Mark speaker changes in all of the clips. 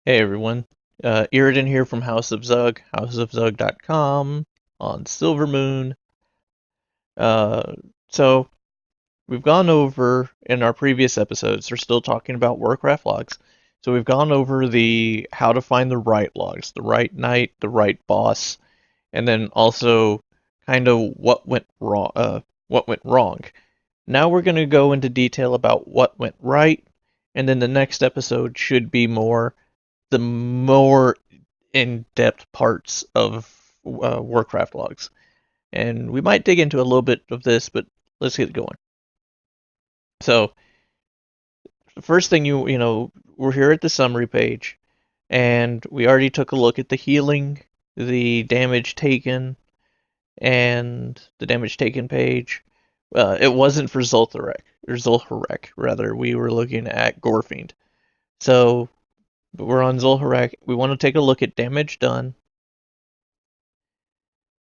Speaker 1: Hey everyone, Iridin here from House of Zug, houseofzug.com on Silver Moon. Uh, so we've gone over in our previous episodes. We're still talking about Warcraft logs. So we've gone over the how to find the right logs, the right knight, the right boss, and then also kind of what went wrong. What went wrong. Now we're going to go into detail about what went right, and then the next episode should be more in-depth parts of Warcraft logs. And we might dig into a little bit of this, but let's get going. So, the first thing we're here at the summary page, and we already took a look at the healing, the damage taken, and the damage taken page. It wasn't for Zul'Harek, rather. We were looking at Gorefiend. So, we're on Zul'Harek. We want to take a look at damage done.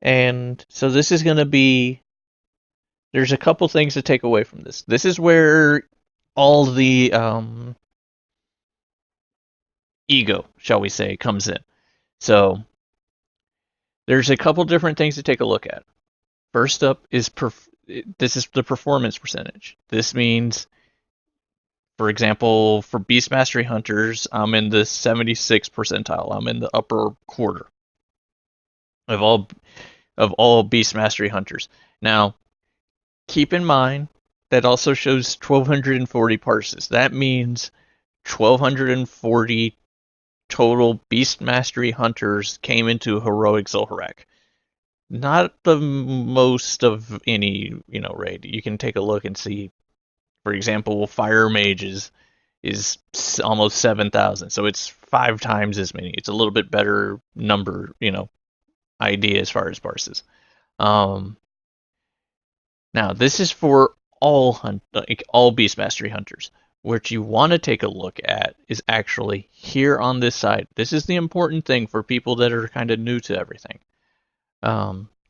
Speaker 1: And so this is going to be there's a couple things to take away from this. This is where all the ego, shall we say, comes in. So there's a couple different things to take a look at. First up is this is the performance percentage. This means, for example, for Beast Mastery Hunters, I'm in the 76th percentile. I'm in the upper quarter of all Beast Mastery Hunters. Now, keep in mind that also shows 1240 parses. That means 1240 total Beast Mastery hunters came into Heroic Zul'Harek. Not the most of any, raid. You can take a look and see, for example, Fire Mage is almost 7,000, so it's 5 times as many. It's a little bit better number, idea as far as parses. Um, Now, this is for all Beast Mastery hunters. What you want to take a look at is actually here on this side. This is the important thing for people that are kind of new to everything.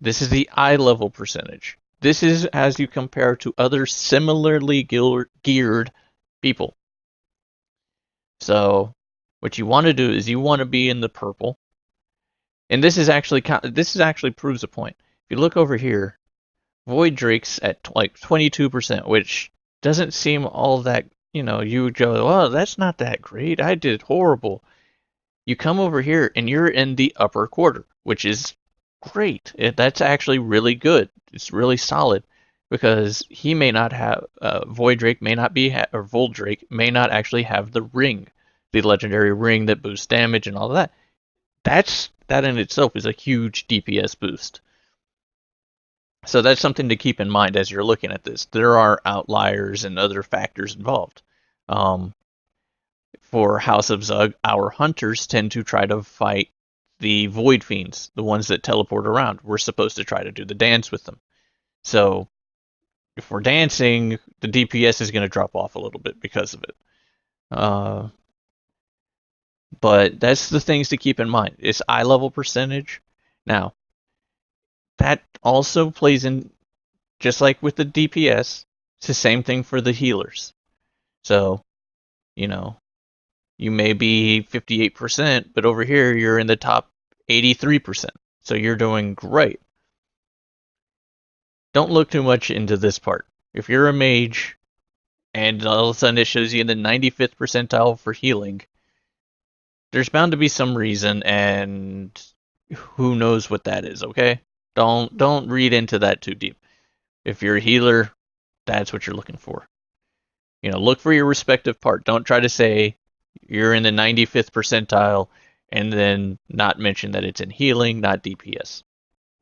Speaker 1: This is the eye level percentage. This is as you compare to other similarly geared people. So, what you want to do is you want to be in the purple, and this actually proves a point. If you look over here, Void Drake's at like 22%, which doesn't seem all that, you would go, well, that's not that great. I did horrible. You come over here and you're in the upper quarter, which is great. That's actually really good. It's really solid because he may not have, Void Drake may not be, or Void Drake may not actually have the ring, the legendary ring that boosts damage and all of that. That in itself is a huge DPS boost. So that's something to keep in mind as you're looking at this. There are outliers and other factors involved. Um, for House of Zug, our hunters tend to try to fight the Void Fiends, the ones that teleport around. We're supposed to try to do the dance with them. So if we're dancing, the DPS is going to drop off a little bit because of it. Uh, but that's the things to keep in mind. It's eye level percentage. Now, that also plays in just like with the DPS, it's the same thing for the healers. So, you know, you may be 58%, but over here you're in the top 83%. So you're doing great. Don't look too much into this part. If you're a mage and all of a sudden it shows you in the 95th percentile for healing, there's bound to be some reason, and who knows what that is, okay? Don't read into that too deep. If you're a healer, that's what you're looking for. Look for your respective part. Don't try to say you're in the 95th percentile and then not mention that it's in healing, not DPS.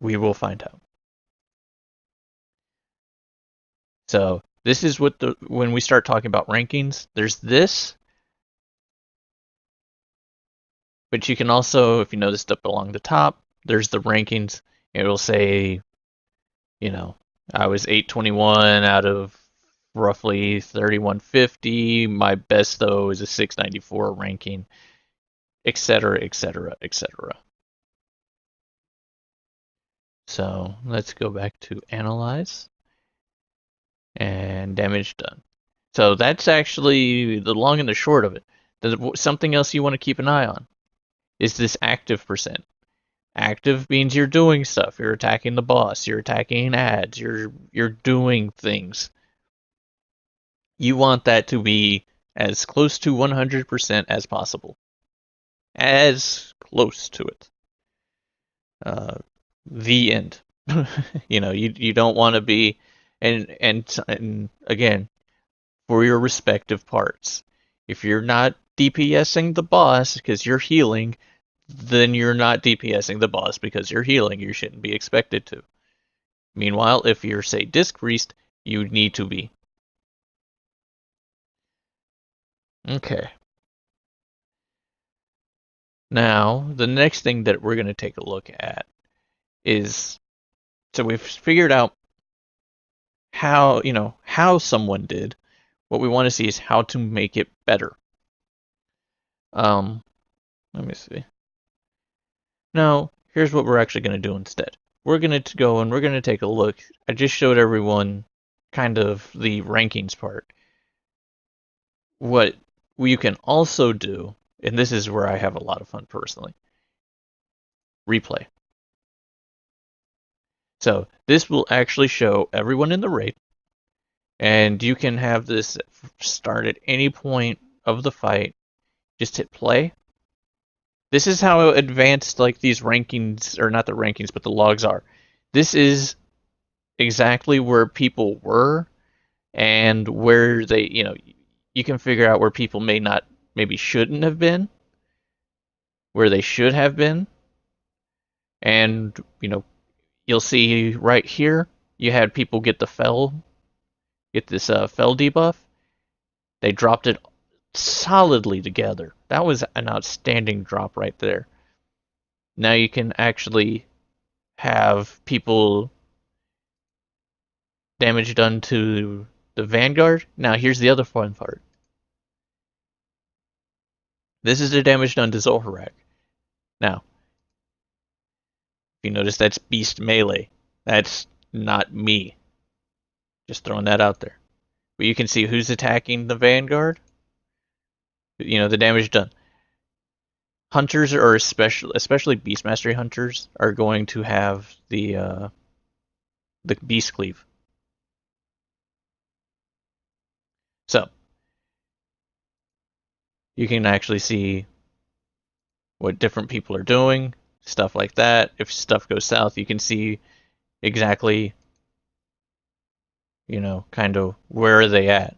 Speaker 1: We will find out. So this is when we start talking about rankings, there's this, but you can also, if you noticed up along the top, there's the rankings. It will say, I was 821 out of roughly 3150. My best though is a 694 ranking, etc., etc., etc. So let's go back to analyze and damage done. So that's actually the long and the short of it. Something else you want to keep an eye on is this active percent. Active means you're doing stuff. You're attacking the boss. You're attacking ads. You're doing things. You want that to be as close to 100% as possible. As close to it. The end. You don't want to be, and again, for your respective parts. If you're not DPSing the boss because you're healing, then you're not DPSing the boss because you're healing. You shouldn't be expected to. Meanwhile, if you're, say, Disc Priest, you need to be. Okay. Now, the next thing that we're going to take a look at is, so we've figured out how someone did. What we want to see is how to make it better. Let me see. Now, here's what we're actually going to do instead. We're going to go and we're going to take a look. I just showed everyone kind of the rankings part. What you can also do, and this is where I have a lot of fun personally, replay. So this will actually show everyone in the raid, and you can have this start at any point of the fight. Just hit play. This is how advanced like these rankings, or not the rankings, but the logs are. This is exactly where people were and where they, you can figure out where people maybe shouldn't have been, where they should have been. And, you'll see right here, you had people get this fel debuff. They dropped it solidly together. That was an outstanding drop right there. Now you can actually have people damage done to the Vanguard. Now here's the other fun part. This is the damage done to Zoharak. Now, if you notice, that's Beast Melee. That's not me. Just throwing that out there. But you can see who's attacking the Vanguard. The damage done. Hunters are especially Beast Mastery hunters are going to have the Beast Cleave. So you can actually see what different people are doing, stuff like that. If stuff goes south, you can see exactly, kind of where are they at.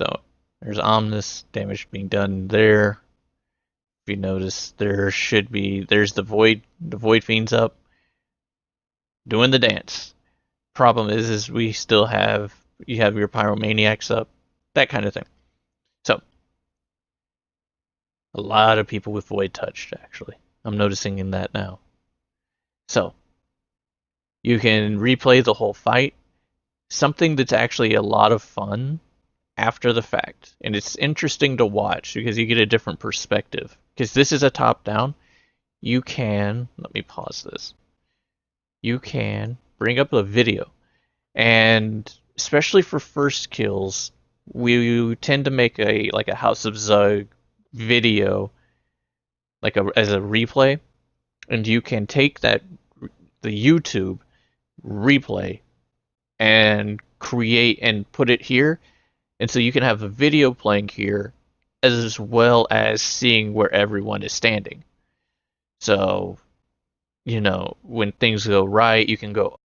Speaker 1: So there's Omnis damage being done there. If you notice, there's the Void Fiends up doing the dance. Problem is we still have, you have your Pyromaniacs up, that kind of thing. So a lot of people with Void touched, actually. I'm noticing in that now. So you can replay the whole fight. Something that's actually a lot of fun after the fact. And it's interesting to watch because you get a different perspective. Because this is a top-down. You can, let me pause this. You can bring up a video. And especially for first kills, we tend to make a House of Zug video as a replay. And you can take the YouTube replay and create and put it here. And so you can have a video playing here as well as seeing where everyone is standing. So, when things go right, you can go,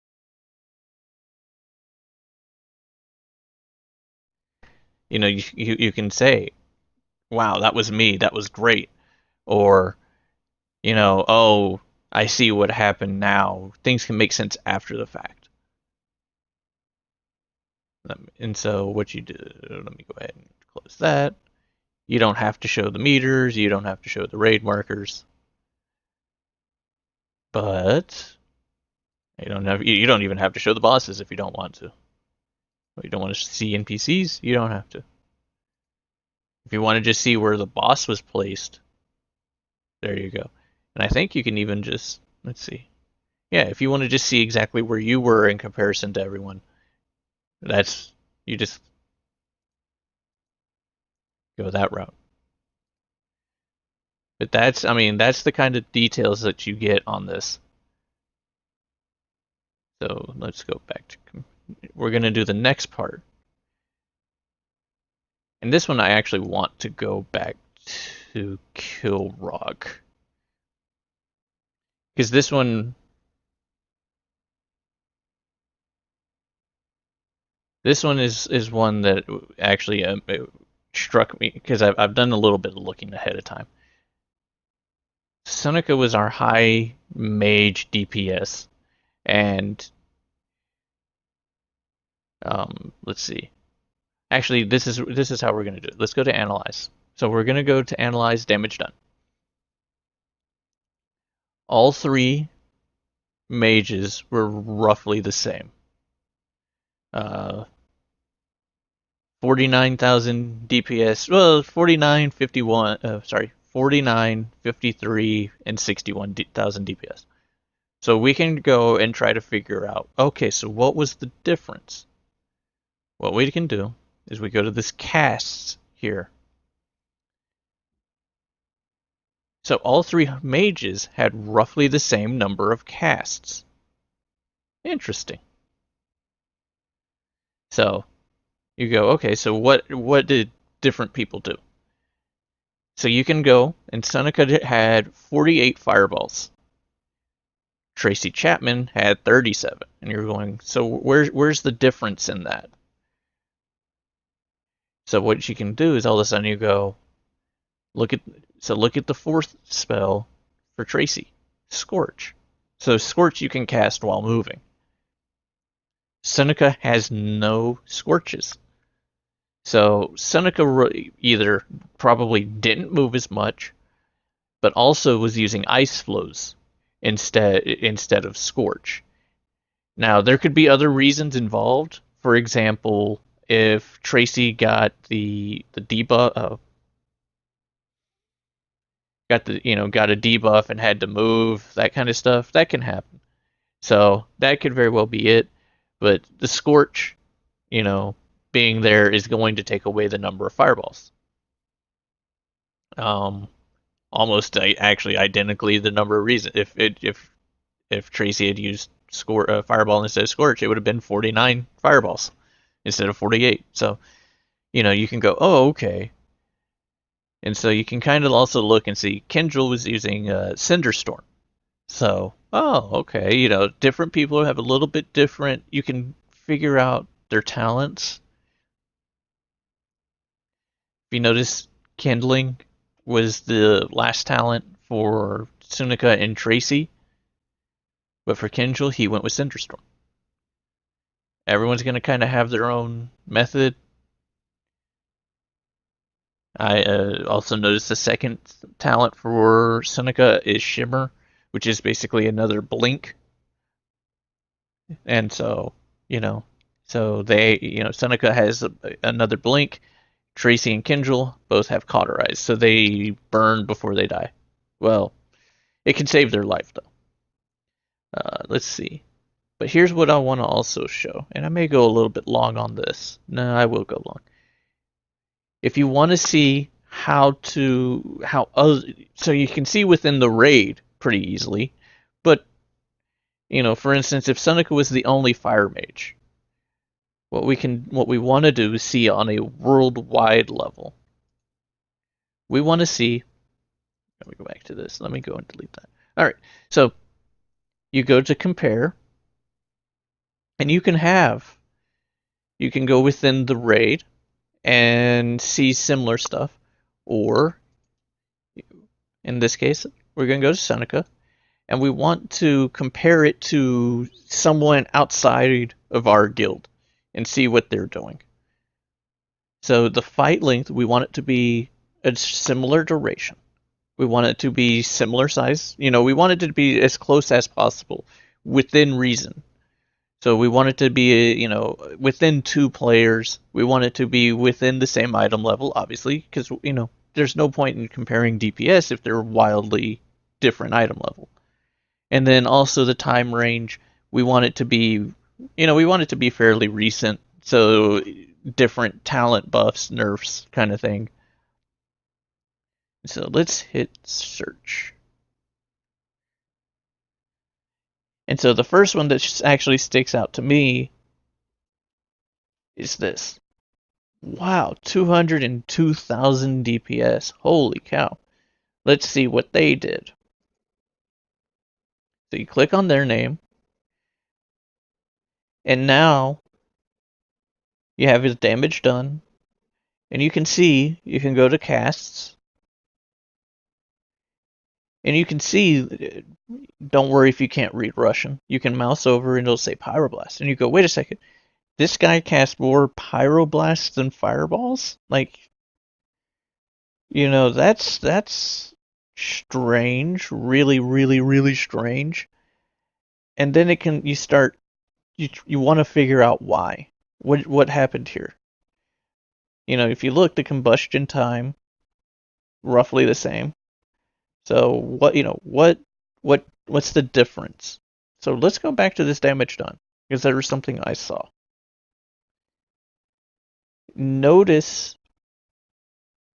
Speaker 1: you can say, wow, that was me, that was great. Or, oh, I see what happened now. Things can make sense after the fact. And so what you do, let me go ahead and close that. You don't have to show the meters, you don't have to show the raid markers. But you don't even have to show the bosses if you don't want to. If you don't want to see NPCs, you don't have to. If you want to just see where the boss was placed, there you go. And I think you can even just, let's see. Yeah, if you want to just see exactly where you were in comparison to everyone, you just go that route. But that's, I mean, that's the kind of details that you get on this. So let's go back to, we're going to do the next part. And this one I actually want to go back to Kilrog. Because this one is one that actually it struck me because I've done a little bit of looking ahead of time. Seneca was our high mage DPS, and let's see. Actually, this is how we're gonna do it. Let's go to analyze. So we're gonna go to analyze damage done. All three mages were roughly the same. 49,000 DPS. Well, 49, 51. Sorry, 49, 53, and 61,000 DPS. So we can go and try to figure out, okay, so what was the difference? What we can do is we go to this casts here. So all three mages had roughly the same number of casts. Interesting. So you go, okay, so what did different people do? So you can go, and Seneca had 48 fireballs. Tracy Chapman had 37. And you're going, so where's the difference in that? So what you can do is all of a sudden you go, look at the fourth spell for Tracy, Scorch. So Scorch you can cast while moving. Seneca has no Scorches. So Seneca either probably didn't move as much, but also was using ice flows instead of Scorch. Now there could be other reasons involved. For example, if Tracy got the debuff, got a debuff and had to move, that kind of stuff, that can happen. So that could very well be it. But the Scorch, being there is going to take away the number of fireballs. Almost actually identically the number of reasons. If Tracy had used fireball instead of Scorch, it would have been 49 fireballs instead of 48. So, you can go, oh, okay. And so you can kind of also look and see Kendrell was using Cinderstorm. So, oh, okay, different people have a little bit different. You can figure out their talents. If you notice, Kindling was the last talent for Seneca and Tracy, but for Kendrell, he went with Cinderstorm. Everyone's going to kind of have their own method. I also noticed the second talent for Seneca is Shimmer, which is basically another blink. And so, Seneca has another blink. Tracy and Kendrell both have Cauterize, so they burn before they die. Well, it can save their life, though. Let's see. But here's what I want to also show, and I may go a little bit long on this. No, I will go long. If you want to see so you can see within the raid pretty easily, but for instance, if Seneca was the only fire mage, what we want to do is see on a worldwide level. We want to see. Let me go back to this. Let me go and delete that. All right. So you go to compare, and you can go within the raid and see similar stuff, or in this case, we're going to go to Seneca, and we want to compare it to someone outside of our guild and see what they're doing. So the fight length, we want it to be a similar duration. We want it to be similar size. We want it to be as close as possible within reason. So we want it to be, within 2 players. We want it to be within the same item level, obviously, because, there's no point in comparing DPS if they're wildly different item level. And then also the time range, we want it to be fairly recent, so different talent buffs, nerfs kind of thing. So let's hit search. And so the first one that actually sticks out to me is this. Wow, 202,000 DPS. Holy cow. Let's see what they did. So you click on their name, and now you have his damage done. And you can see, you can go to casts, and you can see, don't worry if you can't read Russian. You can mouse over and it'll say Pyroblast. And you go, wait a second, this guy casts more Pyroblasts than Fireballs? Like, that's strange. Really, really, really strange. And then you want to figure out why. What happened here? If you look, the combustion time, roughly the same. So what's the difference? So let's go back to this damage done, because there was something I saw. Notice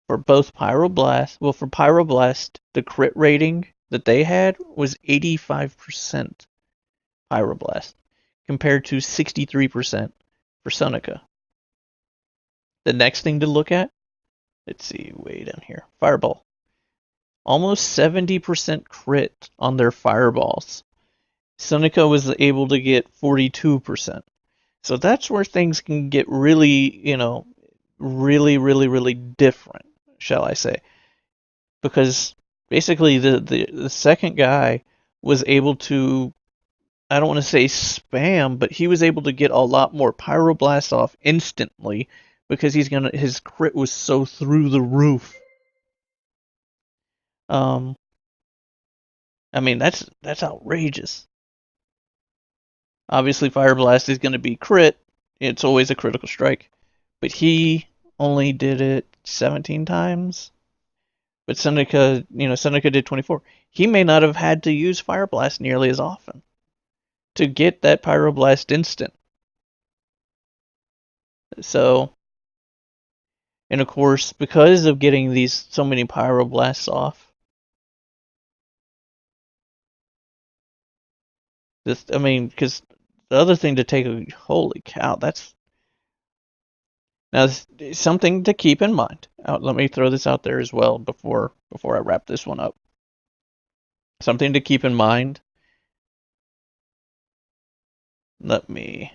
Speaker 1: for both for Pyroblast, the crit rating that they had was 85% Pyroblast, compared to 63% for Sonica. The next thing to look at, let's see, way down here, Fireball. Almost 70% crit on their Fireballs. Sonica was able to get 42%. So that's where things can get really, really, really, really different, shall I say. Because basically the second guy was able to, I don't want to say spam, but he was able to get a lot more Pyroblasts off instantly because his crit was so through the roof. I mean, that's outrageous. Obviously, Fire Blast is going to be crit. It's always a critical strike. But he only did it 17 times. But Seneca did 24. He may not have had to use Fire Blast nearly as often to get that Pyroblast instant. So, and of course, because of getting so many Pyroblasts off, because the other thing to take, holy cow, now something to keep in mind. Let me throw this out there as well before I wrap this one up. Something to keep in mind. Let me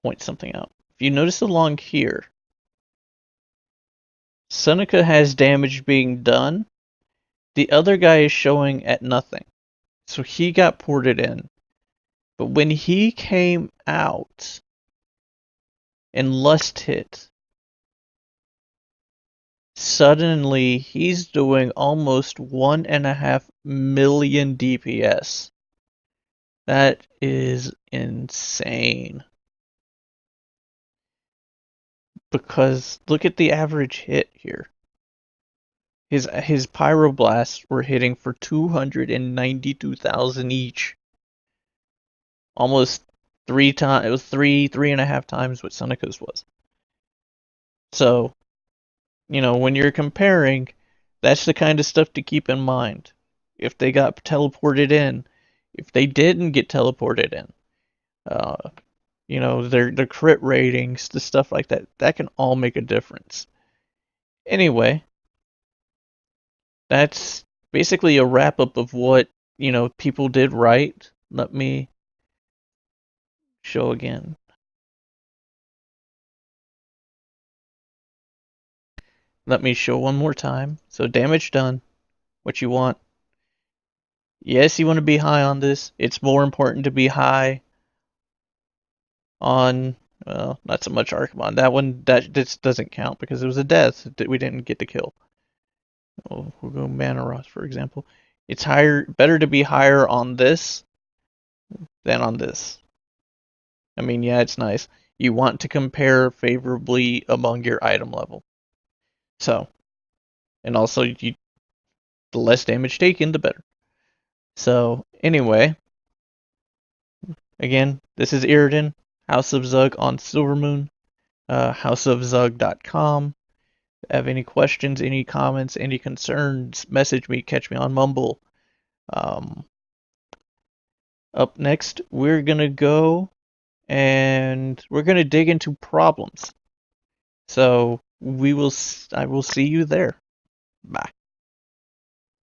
Speaker 1: point something out. If you notice along here, Seneca has damage being done. The other guy is showing at nothing. So he got ported in. But when he came out and Lust hit, suddenly he's doing almost 1.5 million DPS. That is insane. Because look at the average hit here. His Pyroblasts were hitting for 292,000 each. Almost 3 times. It was 3.5 times what Seneca's was. So, when you're comparing, that's the kind of stuff to keep in mind. If they got teleported in, if they didn't get teleported in, their crit ratings, the stuff like that, that can all make a difference. Anyway, that's basically a wrap up of what, people did right. Let me show again. Let me show one more time. So damage done. What you want. Yes, you want to be high on this. It's more important to be high on, well, not so much Archimon. That one, this doesn't count because it was a death that we didn't get to kill. We'll go Manoros, for example. It's better to be higher on this than on this. I mean, yeah, it's nice. You want to compare favorably among your item level. So, and also, the less damage taken, the better. So, anyway, again, this is Iridin, House of Zug on Silvermoon, houseofzug.com. Have any questions, any comments, any concerns, message me, catch me on Mumble. Um, Up next, we're gonna go and we're gonna dig into problems. So I will see you there. Bye.